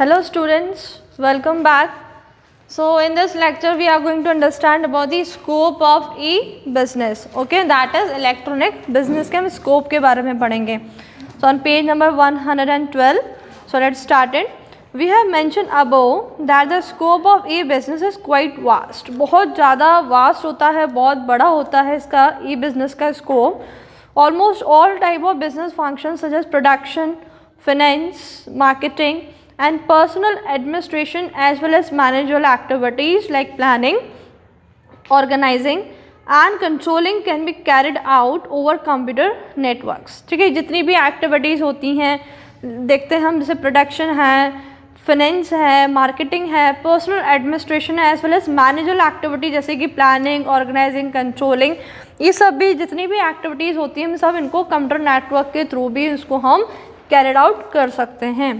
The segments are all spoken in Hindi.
Hello students, welcome back. So in this lecture we are going to understand about the scope of e-business. Okay, that is electronic business के हम scope के बारे में पढ़ेंगे. So on page number 112, so let's start it. We have mentioned above that the scope of e-business is quite vast. बहुत ज़्यादा vast होता है, बहुत बड़ा होता है इसका e-business का scope. Almost all type of business functions such as production, finance, marketing and personal administration as well as managerial activities like planning, organizing and controlling can be carried out over computer networks. ठीक है, जितनी भी एक्टिविटीज़ होती हैं देखते हैं हम, जैसे प्रोडक्शन है, फिनेंस है, मार्केटिंग है, पर्सनल एडमिनिस्ट्रेशन है, as well as managerial activity जैसे कि प्लानिंग, ऑर्गेनाइजिंग, कंट्रोलिंग, ये सब भी जितनी भी एक्टिविटीज़ होती हैं हम सब इनको कंप्यूटर नेटवर्क के थ्रू भी इसको हम कैरिड आउट कर सकते हैं.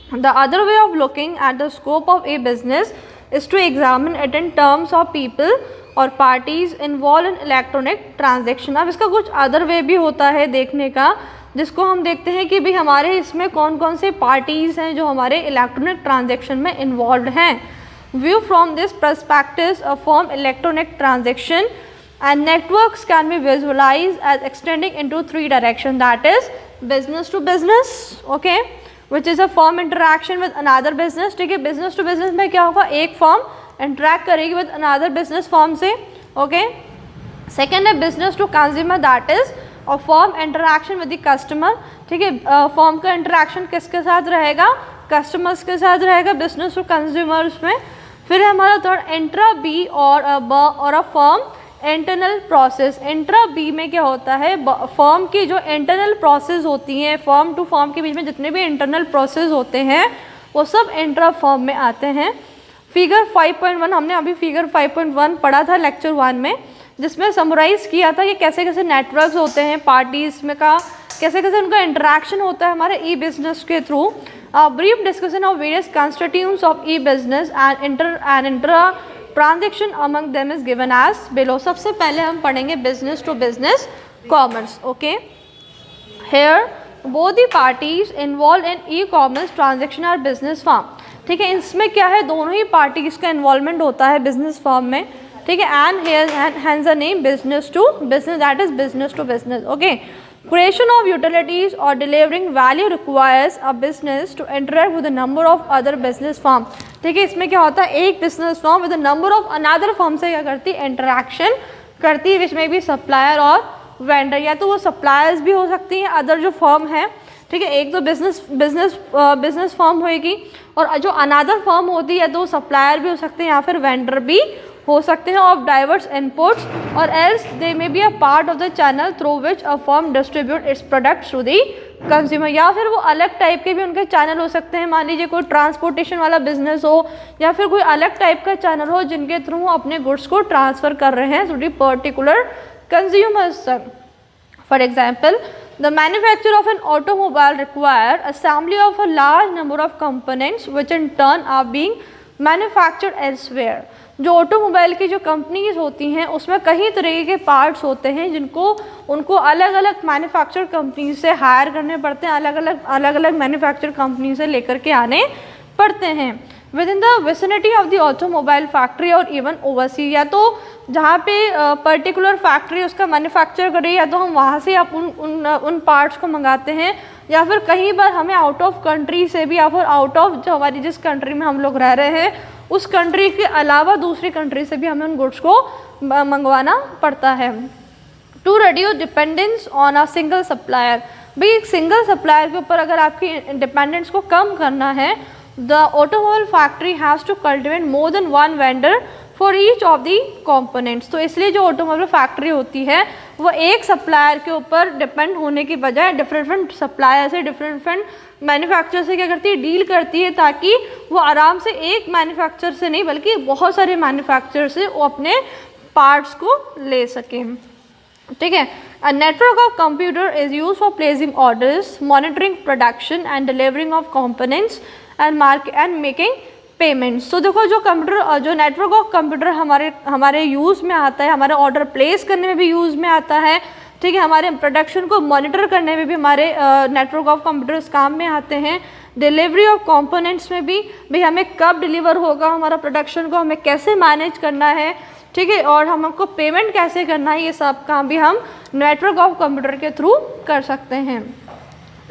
The other way of looking at the scope of a business is to examine it in terms of people or parties involved in electronic transaction. अब इसका कुछ other way भी होता है देखने का, जिसको हम देखते हैं कि भाई हमारे इसमें कौन कौन से पार्टीज़ हैं जो हमारे इलेक्ट्रॉनिक ट्रांजेक्शन में इन्वॉल्व हैं. View from this perspective a form electronic transaction and networks can be visualized as extending into three directions, that is business to business, okay, which is a firm interaction with another business. ठीक है, business to business में क्या होगा, एक firm interact करेगी with another business firm से, okay. Second है business to consumer, that is a firm interaction with the customer. ठीक है, firm का interaction किसके साथ रहेगा, customers के साथ रहेगा, business to consumers में. फिर है हमारा थर्ड इंट्रा बी और a firm internal process. Intra B में क्या होता है, फर्म की जो इंटरनल प्रोसेस होती हैं, फर्म टू फर्म के बीच में जितने भी इंटरनल प्रोसेस होते हैं वो सब इंट्रा फर्म में आते हैं. फिगर 5.1 हमने अभी फिगर 5.1 पढ़ा था लेक्चर 1 में, जिसमें समराइज़ किया था कि कैसे कैसे नेटवर्क्स होते हैं पार्टीज़ में का, कैसे कैसे उनका इंटरेक्शन होता है हमारे ई बिजनेस के through. Brief discussion of various constituents of e business and intra transaction among them is given as below. सबसे पहले हम पढ़ेंगे business to business commerce. Okay, here both the parties involve in e commerce transaction are business firm. ठीक है, इसमें क्या है, दोनों ही पार्टीज का इन्वॉल्वमेंट होता है बिजनेस फर्म में. ठीक है, and here hence the name business to business, that is business to business. Okay, creation of utilities or delivering value requires a business to interact with a number of other business firm. ठीक है, इसमें क्या होता है, एक business firm with number of another firm से क्या करती है, इंटरेक्शन करती है, विच में भी सप्लायर और वेंडर, या तो वो सप्लायर्स भी हो सकती हैं अदर जो फर्म है. ठीक है, एक तो बिजनेस फर्म होएगी और जो अनदर फर्म होती है तो सप्लायर भी हो सकते हैं या फिर वेंडर भी हो सकते हैं ऑफ डाइवर्स इनपुट्स, और else they may be a part of the channel through which a firm distribute its products to the consumer. या फिर वो अलग टाइप के भी उनके चैनल हो सकते हैं. मान लीजिए कोई ट्रांसपोर्टेशन वाला बिजनेस हो या फिर कोई अलग टाइप का चैनल हो जिनके थ्रू वो अपने गुड्स को ट्रांसफ़र कर रहे हैं to the particular consumers. For example, the manufacture of an automobile require assembly of a large number of components which in turn are being manufactured elsewhere. जो ऑटोमोबाइल की जो कंपनीज होती हैं उसमें कई तरीके के पार्ट्स होते हैं जिनको उनको अलग अलग मैन्युफैक्चर कंपनी से हायर करने पड़ते हैं, अलग अलग मैन्युफैक्चर कंपनी से लेकर के आने पड़ते हैं. With in the vicinity of the automobile factory और इवन ओवरसी, या तो जहाँ पे पर्टिकुलर फैक्ट्री उसका मैन्युफैक्चर करे या तो हम वहाँ से आप उन पार्ट्स को मंगाते हैं, या फिर कहीं बार हमें आउट ऑफ कंट्री से भी या फिर आउट ऑफ जो हमारी जिस कंट्री में हम लोग रह रहे हैं उस कंट्री के अलावा दूसरी कंट्री से भी हमें उन गुड्स को मंगवाना पड़ता है. To reduce dependence on a single supplier. भाई एक सिंगल सप्लायर के ऊपर अगर आपकी डिपेंडेंस को कम करना है, the automobile factory has to cultivate more than one vendor for each of the components. तो इसलिए जो ऑटोमोबाइल फैक्ट्री होती है वो एक सप्लायर के ऊपर डिपेंड होने की बजाय डिफरेंट सप्लायर से, डिफरेंट मैन्युफैक्चर से क्या करती है, डील करती है, ताकि वो आराम से एक मैन्युफैक्चर से नहीं बल्कि बहुत सारे मैन्युफैक्चर से वो अपने पार्ट्स को ले सकें. ठीक है, a network of computer is use for placing orders, monitoring production and delivering of components and making payments. तो देखो जो कंप्यूटर, जो नेटवर्क ऑफ कंप्यूटर हमारे यूज़ में आता है, हमारे ऑर्डर प्लेस करने में भी यूज़ में आता है, ठीक है, हमारे प्रोडक्शन को मॉनिटर करने में भी हमारे नेटवर्क ऑफ कंप्यूटर्स काम में आते हैं। डिलीवरी ऑफ कंपोनेंट्स में भी भाई हमें कब डिलीवर होगा हमारा प्रोडक्शन को, हमें कैसे मैनेज करना है, ठीक है, और हमको पेमेंट कैसे करना है, ये सब काम भी हम नेटवर्क ऑफ कंप्यूटर के थ्रू कर सकते हैं।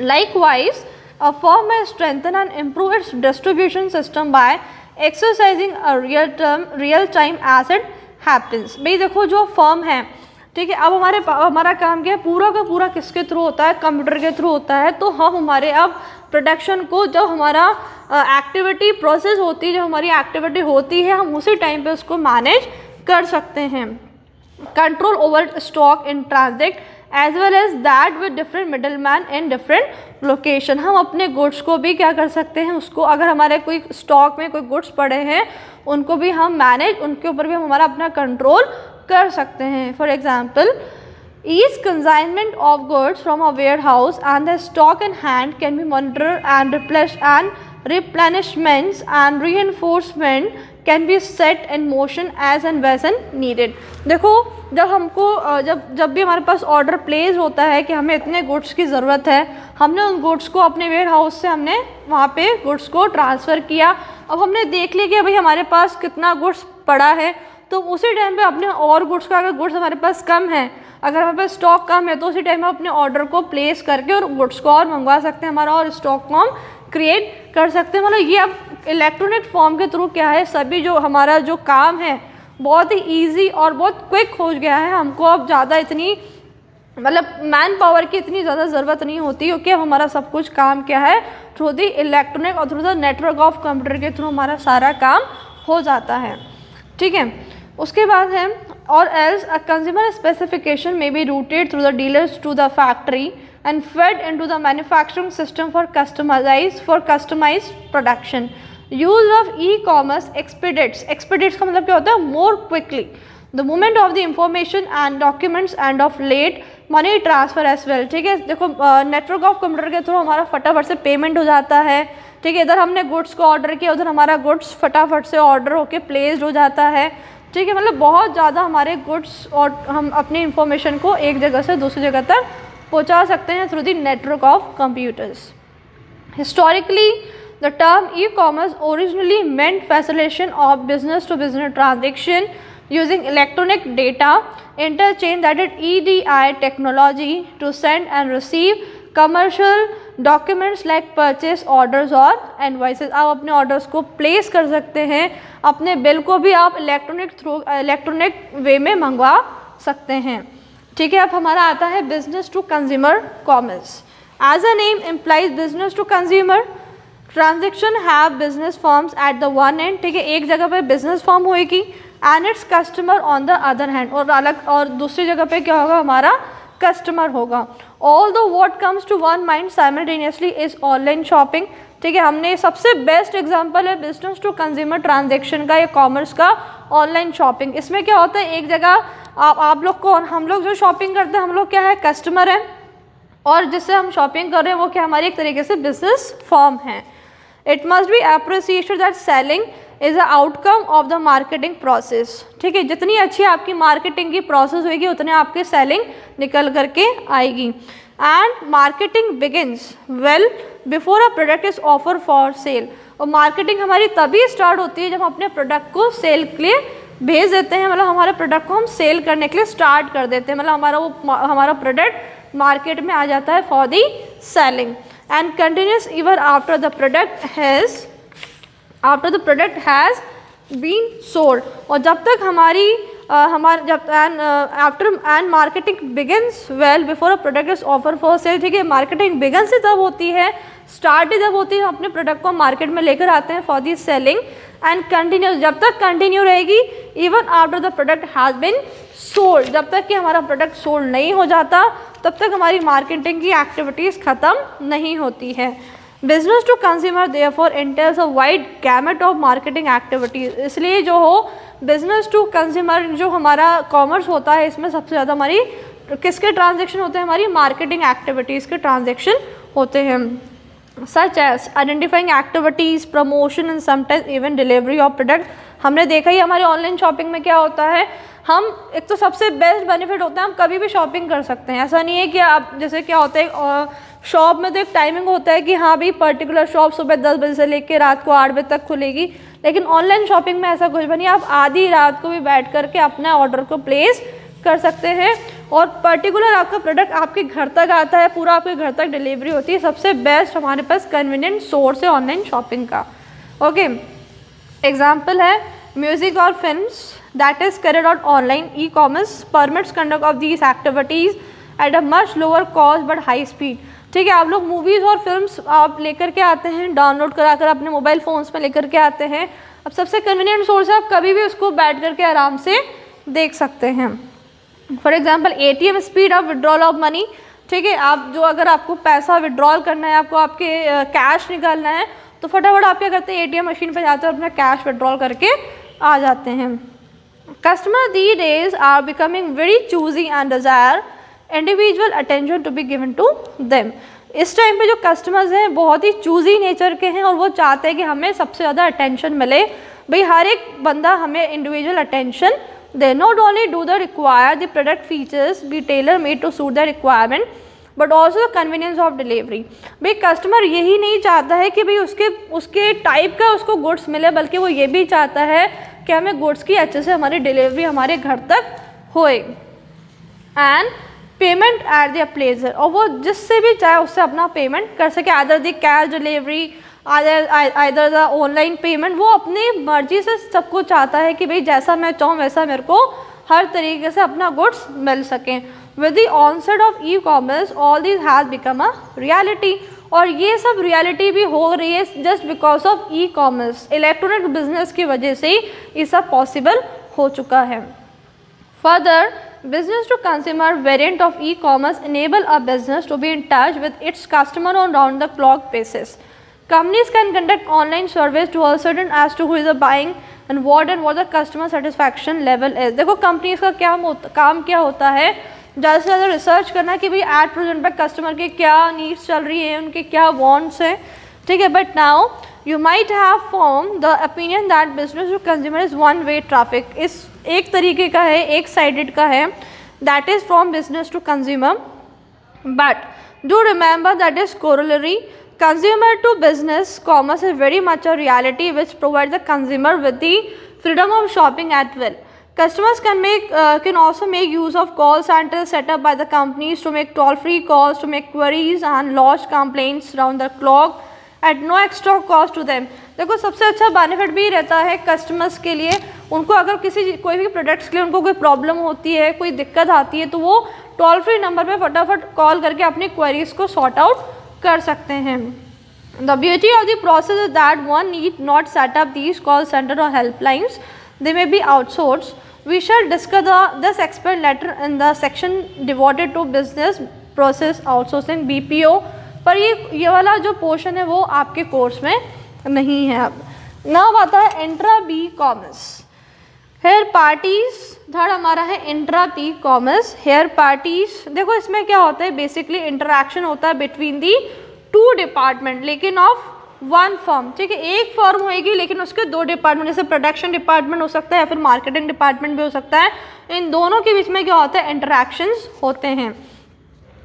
Likewise a firm has strengthen and improve its distribution system by exercising a real time as it happens. भाई देखो जो फर्म है, ठीक है, अब हमारा काम क्या है, पूरा का पूरा किसके थ्रू होता है, कंप्यूटर के थ्रू होता है। तो हम हमारे अब प्रोडक्शन को जब हमारा एक्टिविटी प्रोसेस होती है, जब हमारी एक्टिविटी होती है, हम उसी टाइम पे उसको मैनेज कर सकते हैं। Control over stock in transit as well as that with different middle man in different location. हम अपने गुड्स को भी क्या कर सकते हैं, उसको अगर हमारे कोई स्टॉक में कोई गुड्स पड़े हैं उनको भी हम मैनेज, उनके ऊपर भी हम हमारा अपना कंट्रोल कर सकते हैं। For example each consignment of goods from a warehouse and the stock in hand can be monitored and replenishments and reinforcement can be set in motion as and when needed। देखो जब हमको जब भी हमारे पास ऑर्डर प्लेस होता है कि हमें इतने गुड्स की ज़रूरत है, हमने उन गुड्स को अपने वेयर हाउस से हमने वहाँ पे गुड्स को ट्रांसफ़र किया। अब हमने देख लिया कि भाई हमारे पास कितना गुड्स पड़ा है, तो उसी टाइम पे अपने और गुड्स का, अगर गुड्स हमारे पास कम है, अगर हमारे पास स्टॉक कम है, तो उसी टाइम में अपने ऑर्डर को प्लेस करके और गुड्स को और मंगवा सकते हैं, हमारा और स्टॉक को हम क्रिएट कर सकते हैं। मतलब ये अब इलेक्ट्रॉनिक फॉर्म के थ्रू क्या है, सभी जो हमारा जो काम है बहुत ही ईजी और बहुत क्विक हो गया है। हमको अब ज़्यादा इतनी मतलब मैन पावर की इतनी ज़्यादा ज़रूरत नहीं होती, क्योंकि अब हमारा सब कुछ काम क्या है, थ्रू द इलेक्ट्रॉनिक और through the network of computer के थ्रू हमारा सारा काम हो जाता है। ठीक है, उसके बाद है or else a consumer specification may be routed through the dealers to the factory and fed into the manufacturing system for customised production. Use of e commerce expedites का मतलब क्या होता है, more quickly the movement of the information and documents and of late money transfer as well. ठीक है, देखो नेटवर्क ऑफ कंप्यूटर के थ्रू हमारा फटाफट से पेमेंट हो जाता है। ठीक है, इधर हमने गुड्स को ऑर्डर किया, उधर हमारा गुड्स फटाफट से ऑर्डर होके प्लेस्ड हो जाता है। ठीक है, मतलब बहुत ज़्यादा हमारे गुड्स और हम अपनी इंफॉर्मेशन को एक जगह से दूसरी जगह तक पहुंचा सकते हैं through the network of computers. Historically the term e commerce originally meant facilitation of business to business transaction using electronic data interchange, that is EDI technology, to send and receive commercial documents like purchase orders और invoices। आप अपने ऑर्डर्स को प्लेस कर सकते हैं, अपने बिल को भी आप इलेक्ट्रॉनिक वे में मंगवा सकते हैं। ठीक है, अब हमारा आता है business to consumer commerce. As a name implies business to consumer transaction have business firms at the one end. ठीक है, एक जगह पर बिजनेस फॉर्म होएगी and its customer on the other hand, और अलग और दूसरी जगह पे क्या होगा, हमारा कस्टमर होगा। Although what comes to one mind simultaneously is online shopping. ठीक है, हमने सबसे बेस्ट एग्जांपल है बिजनेस टू कंज्यूमर ट्रांजेक्शन का या कॉमर्स का ऑनलाइन शॉपिंग। इसमें क्या होता है, एक जगह आप लोग को, हम लोग जो शॉपिंग करते हैं, हम लोग क्या है, कस्टमर है, और जिससे हम शॉपिंग कर रहे हैं वो क्या, हमारी एक तरीके से बिजनेस फॉर्म है। It must be appreciated that selling is a outcome of the marketing process. ठीक है, जितनी अच्छी आपकी मार्केटिंग की प्रोसेस होगी उतने आपकी सेलिंग निकल करके आएगी। And marketing begins well before a product is offer for cell. और मार्केटिंग हमारी तभी स्टार्ट होती है जब हम अपने प्रोडक्ट को सेल के लिए भेज देते हैं, मतलब हमारे प्रोडक्ट को हम सेल करने के लिए स्टार्ट कर देते हैं, मतलब हमारा प्रोडक्ट मार्केट में आ जाता है for the selling and continues even after the product has been sold. और जब तक and marketing begins well before a product is offer for sale. ठीक है, मार्केटिंग बिगन से तब होती है, स्टार्ट ही जब होती है, हम अपने प्रोडक्ट को मार्केट में लेकर आते हैं for the selling and continues, जब तक कंटिन्यू रहेगी even after the product has been sold. जब तक कि हमारा प्रोडक्ट सोल्ड नहीं हो जाता तब तक हमारी मार्केटिंग की एक्टिविटीज़ ख़त्म नहीं होती है। Business to consumer therefore entails a wide gamut of marketing activities. इसलिए जो हो बिजनेस टू कंज्यूमर जो हमारा कॉमर्स होता है, इसमें सबसे ज़्यादा हमारी किसके ट्रांजेक्शन होते हैं, हमारी मार्केटिंग एक्टिविटीज़ के ट्रांजेक्शन होते हैं। Such as identifying activities, promotion and sometimes even delivery of product. हमने देखा ही हमारे ऑनलाइन शॉपिंग में क्या होता है, हम एक तो सबसे बेस्ट बेनिफिट होता है हम कभी भी शॉपिंग कर सकते हैं। ऐसा नहीं है कि आप जैसे क्या होता है शॉप में तो एक टाइमिंग होता है कि हाँ भाई पर्टिकुलर शॉप सुबह 10 बजे से लेकर रात को 8 बजे तक खुलेगी, लेकिन ऑनलाइन शॉपिंग में ऐसा कुछ भी नहीं। आप आधी रात को भी बैठ करके अपना ऑर्डर को प्लेस कर सकते हैं और पर्टिकुलर आपका प्रोडक्ट आपके घर तक आता है, पूरा आपके घर तक डिलीवरी होती है। सबसे बेस्ट हमारे पास कन्वीनियंट सोर्स है ऑनलाइन शॉपिंग का। ओके, एग्जाम्पल है म्यूजिक और films that is carried out online. E commerce permits conduct of these activities at a much lower cost but high speed. ठीक है, आप लोग मूवीज़ और फिल्म्स आप लेकर के आते हैं, डाउनलोड करा कर अपने मोबाइल फ़ोन्स में लेकर के आते हैं। अब सबसे कन्वीनियंट सोर्स है, आप कभी भी उसको बैठ करके आराम से देख सकते हैं। For example ATM speed of withdrawal of money. ठीक है, आप जो अगर आपको पैसा विड्रॉल करना है, आपको आपके कैश निकालना है, तो फटाफट आप क्या करते हैं ATM मशीन पर जाते हैं और अपना कैश विड्रॉल करके आ जाते हैं। Customer the days are becoming very choosy and desire individual attention to be given to them. इस टाइम पे जो कस्टमर्स हैं बहुत ही चूजी नेचर के हैं और वो चाहते हैं कि हमें सबसे ज़्यादा अटेंशन मिले। भाई हर एक बंदा हमें इंडिविजुअल अटेंशन दे। Not only do the require the product features be tailor made to suit the requirement but also the convenience of delivery. भाई कस्टमर यही नहीं चाहता है कि भाई उसके टाइप का उसको गुड्स मिले, बल्कि वो ये भी चाहता है कि हमें गुड्स की अच्छे से हमारी डिलीवरी हमारे घर तक होए। And payment at the pleasure, और वो जिससे भी चाहे उससे अपना पेमेंट कर सके, either the cash delivery either the online payment. वो अपनी मर्जी से सबको चाहता है कि भाई जैसा मैं चाहूँ वैसा मेरे को हर तरीके से अपना गुड्स मिल सकें। With the onset of e commerce all this has become a reality, और ये सब रियलिटी भी हो रही है just because of e commerce. Electronic business की वजह से ही ये सब पॉसिबल हो चुका है। Further, business to consumer variant of e-commerce enable a business to be in touch with its customer on round the clock basis. Companies can conduct online surveys to ascertain as to who is buying and what the customer satisfaction level is. देखो कंपनीज का काम क्या होता है, ज़्यादा से ज़्यादा रिसर्च करना कि भाई एट प्रेजेंट पर कस्टमर के क्या नीड्स चल रही हैं, उनके क्या वांट्स हैं। ठीक है, but now you might have formed the opinion that business to consumer is one way traffic. इस एक तरीके का है, एक साइडेड का है, that is from business to consumer, but do remember that is corollary. Consumer to business commerce is very much a reality which provides the consumer with the freedom of shopping at will. Customers can also make use of call centers set up by the companies to make toll-free calls, to make queries and lodge complaints round the clock at no extra cost to them. देखो सबसे अच्छा बेनिफिट भी रहता है कस्टमर्स के लिए। उनको अगर कोई भी प्रोडक्ट्स के लिए उनको कोई प्रॉब्लम होती है, कोई दिक्कत आती है, तो वो टोल फ्री नंबर पे फटाफट कॉल करके अपनी क्वेरीज को सॉर्ट आउट कर सकते हैं। The beauty of the process is that one need not set up these call centre और helplines, they may be outsource. We shall discuss this aspect later in the section devoted to business process outsourcing BPO, पर ये वाला जो पोर्शन है वो आपके कोर्स में नहीं है। अब नाउ आता है intra B commerce here parties. Third हमारा है intra B commerce here parties. देखो इसमें क्या होता है, बेसिकली इंटरेक्शन होता है बिटवीन दी टू डिपार्टमेंट लेकिन ऑफ वन फर्म। ठीक है, एक फर्म होएगी लेकिन उसके दो डिपार्टमेंट, जैसे प्रोडक्शन डिपार्टमेंट हो सकता है या फिर मार्केटिंग डिपार्टमेंट भी हो सकता है। इन दोनों के बीच में क्या होता है, इंटरेक्शंस होते हैं।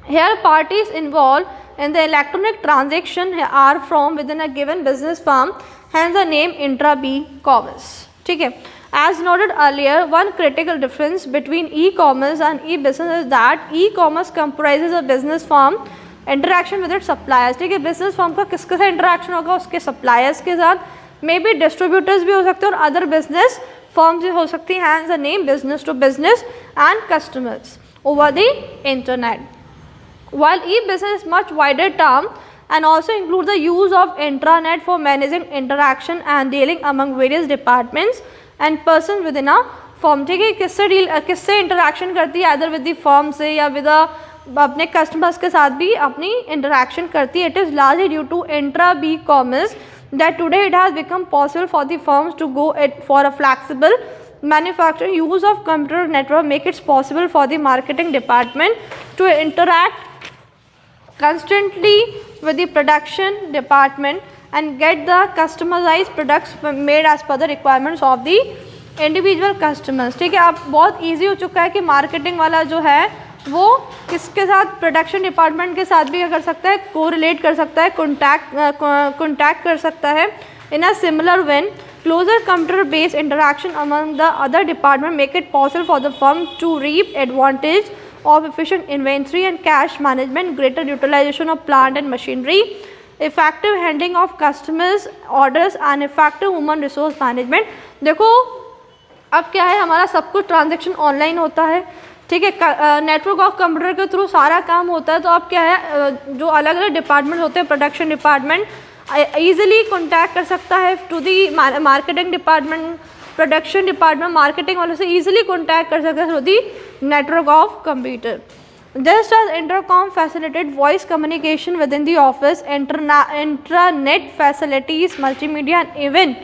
Here parties involve in the electronic transaction are from within a given business firm, hence the name intra B commerce. ठीक है, as noted earlier, one critical difference between e-commerce and e-business is that e-commerce comprises a business firm interaction with its suppliers. ठीक है, business firm का किसके साथ interaction होगा, उसके suppliers के साथ, मे बी डिस्ट्रीब्यूटर्स भी हो सकते हैं और अदर बिजनेस फर्म्स भी हो सकती हैं, hence the name business to business and customers over the internet. While e-business is much wider term and also includes the use of intranet for managing interaction and dealing among various departments and persons within a firm. ठीक है, किससे इंटरेक्शन करती है, अदर विद द फर्म से या विद अपने कस्टमर्स के साथ भी अपनी इंटरेक्शन करती है। It is largely due to intra B commerce that today it has become possible for the firms to go for a flexible manufacturing use of computer network make it possible for the marketing department to interact constantly with the production department and get the customized products made as per the requirements of the individual customers, ठीक है। अब बहुत ईजी हो चुका है कि मार्केटिंग वाला जो है वो किसके साथ, प्रोडक्शन डिपार्टमेंट के साथ भी क्या कर सकता है, कोरिलेट कर सकता है, कॉन्टैक्ट कर सकता है। In a similar vein closer computer based interaction among the other department make it possible for the firm to reap advantage of efficient inventory and cash management, greater utilization of plant and machinery, effective handling of customers orders and effective human resource management। देखो अब क्या है, हमारा सब कुछ ट्रांजेक्शन ऑनलाइन होता है, ठीक है, नेटवर्क ऑफ कंप्यूटर के थ्रू सारा काम होता है। तो अब क्या है, जो अलग अलग डिपार्टमेंट होते हैं, प्रोडक्शन डिपार्टमेंट ईजिली कॉन्टैक्ट कर सकता है to the marketing department, production department marketing वालों से ईजिली कॉन्टैक्ट कर सकता है through the network of computer. Just as intercom facilitate voice communication within the office, intranet facilities, multimedia and even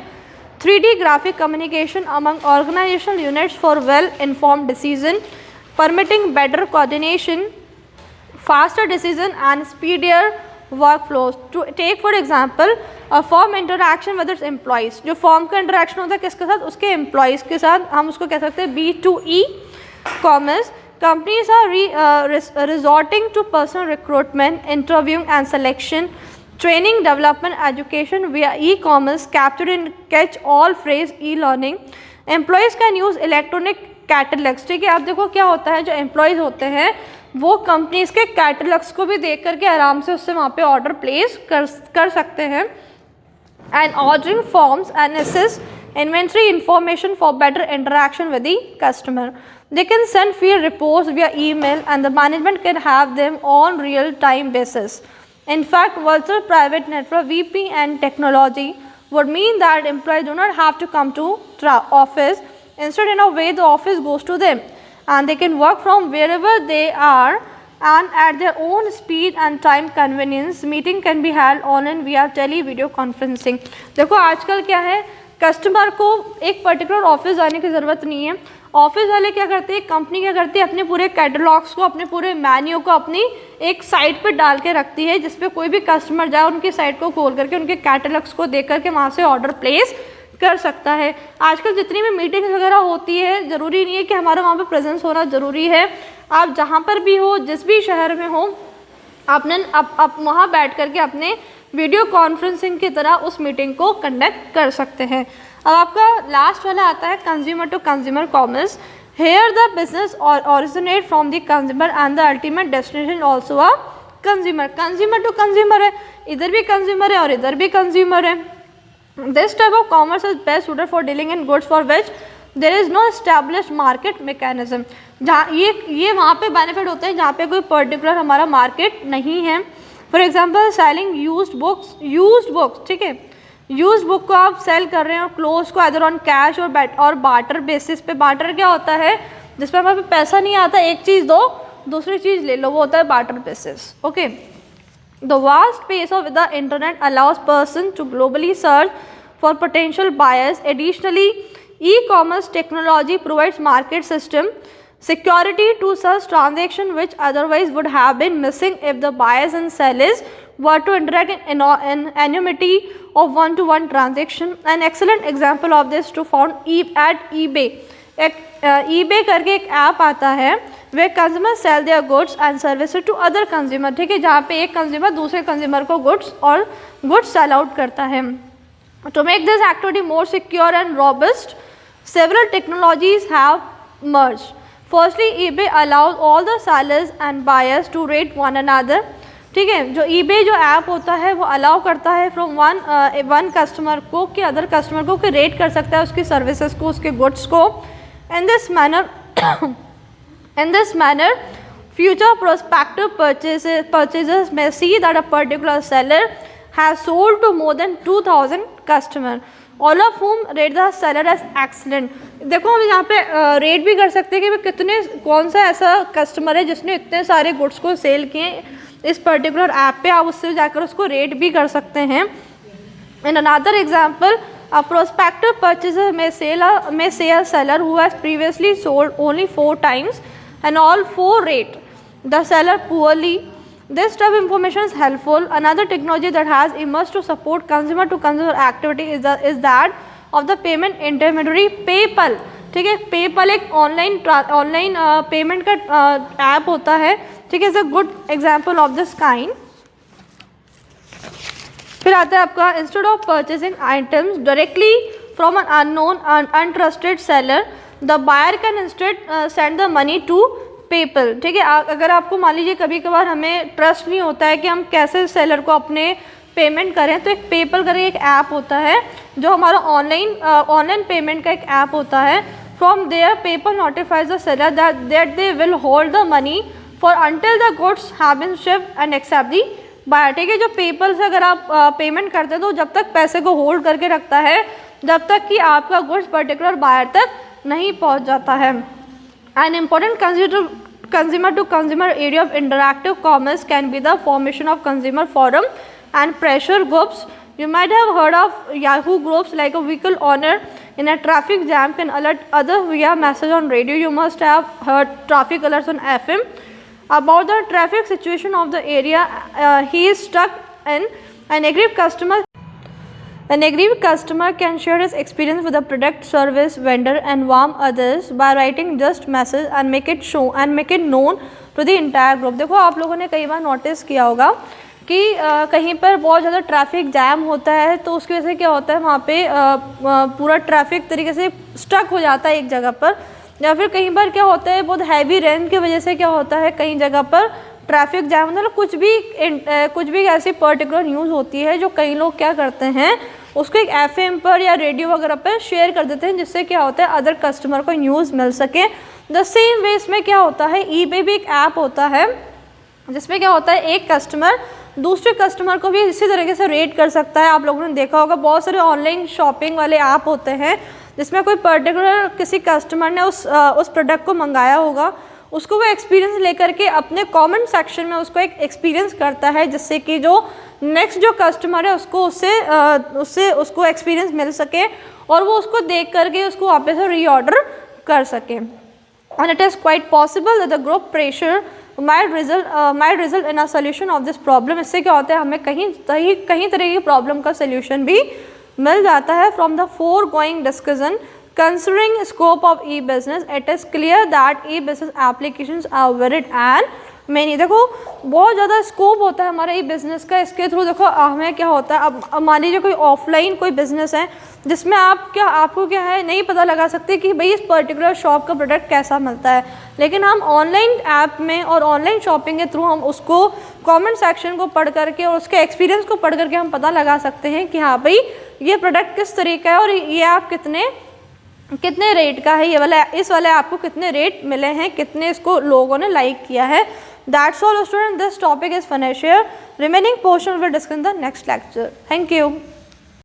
3D graphic communication among organizational units for well-informed decision, permitting better coordination, faster decision and speedier workflows। To take for example a firm interaction with its employees, जो फॉर्म का इंटरेक्शन होता है किसके साथ, उसके एम्प्लॉयज़ के साथ, हम उसको कह सकते हैं B2E commerce. Companies are resorting to personal recruitment, interviewing and selection, training, development, education via e-commerce captured in catch-all phrase e-learning। Employees can use electronic catalogs, ठीक है। अब देखो क्या होता है, जो एम्प्लॉयज़ होते हैं वो कंपनीज के कैटलॉग्स को भी देख करके आराम से उससे वहाँ पे ऑर्डर प्लेस कर सकते हैं। And ordering forms and assist inventory information for better interaction with the customer. They can send field reports via email and the management can have them on real-time basis. In fact, virtual private network VP and technology would mean that employees do not have to come to office. Instead, in a way, the office goes to them and they can work from wherever they are and at their own speed and time convenience. Meeting can be held online via tele video conferencing। देखो आजकल क्या है, कस्टमर को एक पर्टिकुलर ऑफिस जाने की ज़रूरत नहीं है। ऑफिस वाले क्या करते हैं, कंपनी क्या करती है, अपने पूरे कैटलॉग्स को, अपने पूरे मेन्यू को अपनी एक साइट पर डाल के रखती है, जिस पे कोई भी कस्टमर जाए उनकी साइट को खोल करके उनके कैटलॉग्स को देख करके वहाँ से ऑर्डर प्लेस कर सकता है। आजकल जितनी भी मीटिंग्स वगैरह होती है, ज़रूरी नहीं है कि हमारा वहाँ पे प्रेजेंस होना ज़रूरी है। आप जहाँ पर भी हो, जिस भी शहर में हो, आपने आप वहाँ बैठ करके अपने वीडियो कॉन्फ्रेंसिंग की तरह उस मीटिंग को कंडक्ट कर सकते हैं। अब आपका लास्ट वाला आता है consumer to consumer commerce. Here the business originate from the consumer and the ultimate destination also a consumer. Consumer to consumer है, इधर भी कंज्यूमर है और इधर भी कंज्यूमर है। This type of commerce is best suited for dealing in goods for which there is no established market mechanism. जहाँ ये वहाँ पे बेनिफिट होते हैं जहाँ पे कोई पर्टिकुलर हमारा मार्केट नहीं है। For example selling used books, ठीक है, यूज्ड बुक को आप सेल कर रहे हैं और क्लोज को अदर ऑन कैश और बार्टर बेसिस पे। बार्टर क्या होता है, जिसपे हमारे पैसा नहीं आता, एक चीज़ दो दूसरी चीज़ ले लो, वो होता है barter basis. Okay, the vast pace of the internet allows person to globally search for potential buyers. Additionally e-commerce technology provides market system security to such transaction which otherwise would have been missing if the buyers and sellers were to interact in anonymity of one-to-one transaction। An excellent example of this to found at eBay। एक eBay करके एक ऐप आता है where consumers sell their goods and services to other consumer, ठीक है, जहाँ पे एक कंज्यूमर दूसरे कंज्यूमर को गुड्स सेल आउट करता है। To make this activity more secure and robust, several technologies have merged। Firstly, eBay allows all the sellers and buyers to rate one another, ठीक है। जो eBay जो ऐप होता है वो अलाउ करता है फ्रॉम वन कस्टमर को कि अदर कस्टमर को कि रेट कर सकता है उसकी सर्विसेज को, उसके गुड्स को। In this manner future prospective purchasers may see that a particular seller has sold to more than 2000 customers, all of whom rate the seller as excellent। देखो हम यहाँ पे रेट भी कर सकते हैं कि कौन सा ऐसा कस्टमर है जिसने इतने सारे गुड्स को सेल किए इस पर्टिकुलर ऐप पे, आप उससे जाकर उसको रेट भी कर सकते हैं। In another example, a prospective purchaser may say a seller who has previously sold only 4 times and all 4 rate the seller poorly। This type of information is helpful। Another technology that has emerged to support consumer-to-consumer activity is that of the payment intermediary PayPal. ठीक है, पेपल एक ऑनलाइन पेमेंट का ऐप होता है। ठीक है, is a good example of this kind. फिर आता है आपका instead of purchasing items directly from an unknown untrusted seller the buyer can instead send the money to PayPal. ठीक है, अगर आपको मान लीजिए कभी कभार हमें ट्रस्ट नहीं होता है कि हम कैसे सेलर को अपने पेमेंट करें, तो एक पेपल करके एक ऐप होता है जो हमारा ऑनलाइन पेमेंट का एक ऐप होता है। From there PayPal notifies the seller that they will hold the money for until the goods have been shipped and accept the buyer. ठीक है, जो पेपल से अगर आप पेमेंट करते हैं तो जब तक पैसे को होल्ड करके रखता है जब तक कि आपका गुड्स पर्टिकुलर बायर तक नहीं पहुंच जाता है। An important consumer to consumer area of interactive commerce can be the formation of consumer forum and pressure groups. You might have heard of Yahoo groups, like a vehicle owner in a traffic jam can alert others via message on radio. You must have heard traffic alerts on FM about the traffic situation of the area he is stuck in. An aggrieved customer can share his experience with a product, service, vendor and warn others by writing just message and make it known to the entire group। देखो आप लोगों ने कई बार नोटिस किया होगा कि कहीं पर बहुत ज़्यादा ट्रैफिक जैम होता है तो उसकी वजह से क्या होता है वहाँ पे पूरा ट्रैफिक तरीके से स्टक हो जाता है एक जगह पर, या फिर कहीं पर क्या होता है बहुत हैवी रेन की वजह से क्या होता है कई जगह पर ट्रैफिक जैम, मतलब कुछ भी ऐसी पर्टिकुलर न्यूज़ होती है जो कई लोग क्या करते हैं उसको एक FM पर या रेडियो वगैरह पर शेयर कर देते हैं, जिससे क्या होता है अदर कस्टमर को न्यूज़ मिल सके। द सेम वे इसमें क्या होता है, eBay भी एक ऐप होता है जिसमें क्या होता है एक कस्टमर दूसरे कस्टमर को भी इसी तरीके से रेट कर सकता है। आप लोगों ने देखा होगा बहुत सारे ऑनलाइन शॉपिंग वाले ऐप होते हैं जिसमें कोई पर्टिकुलर किसी कस्टमर ने उस प्रोडक्ट को मंगाया होगा, उसको वो एक्सपीरियंस लेकर के अपने कमेंट सेक्शन में उसको एक एक्सपीरियंस करता है, जिससे कि जो नेक्स्ट जो कस्टमर है उसको एक्सपीरियंस मिल सके और वो उसको देख करके उसको वापस से रीऑर्डर कर सके। And it is quite possible that the group pressure might result in a solution of this problem। इससे क्या होता है हमें कहीं तरह की प्रॉब्लम का सोल्यूशन भी मिल जाता है। From the foregoing discussion considering scope of e-business, it is clear that e-business applications are varied and many। देखो बहुत ज़्यादा स्कोप होता है हमारे e-business का, इसके थ्रू देखो हमें क्या होता है, अब मान लीजिए कोई ऑफलाइन कोई बिज़नेस है जिसमें आपको क्या है नहीं पता लगा सकते कि भाई इस पर्टिकुलर शॉप का प्रोडक्ट कैसा मिलता है, लेकिन हम ऑनलाइन ऐप में और ऑनलाइन शॉपिंग के थ्रू हम उसको कमेंट सेक्शन को पढ़ करके और उसके एक्सपीरियंस को पढ़ करके हम पता लगा सकते हैं कि हाँ भाई ये प्रोडक्ट किस तरीका है और ये आप कितने रेट का है, इस वाले आपको कितने रेट मिले हैं, कितने इसको लोगों ने लाइक किया है। That's all students, this topic is finished here. Remaining portion will discuss in the next lecture. Thank you.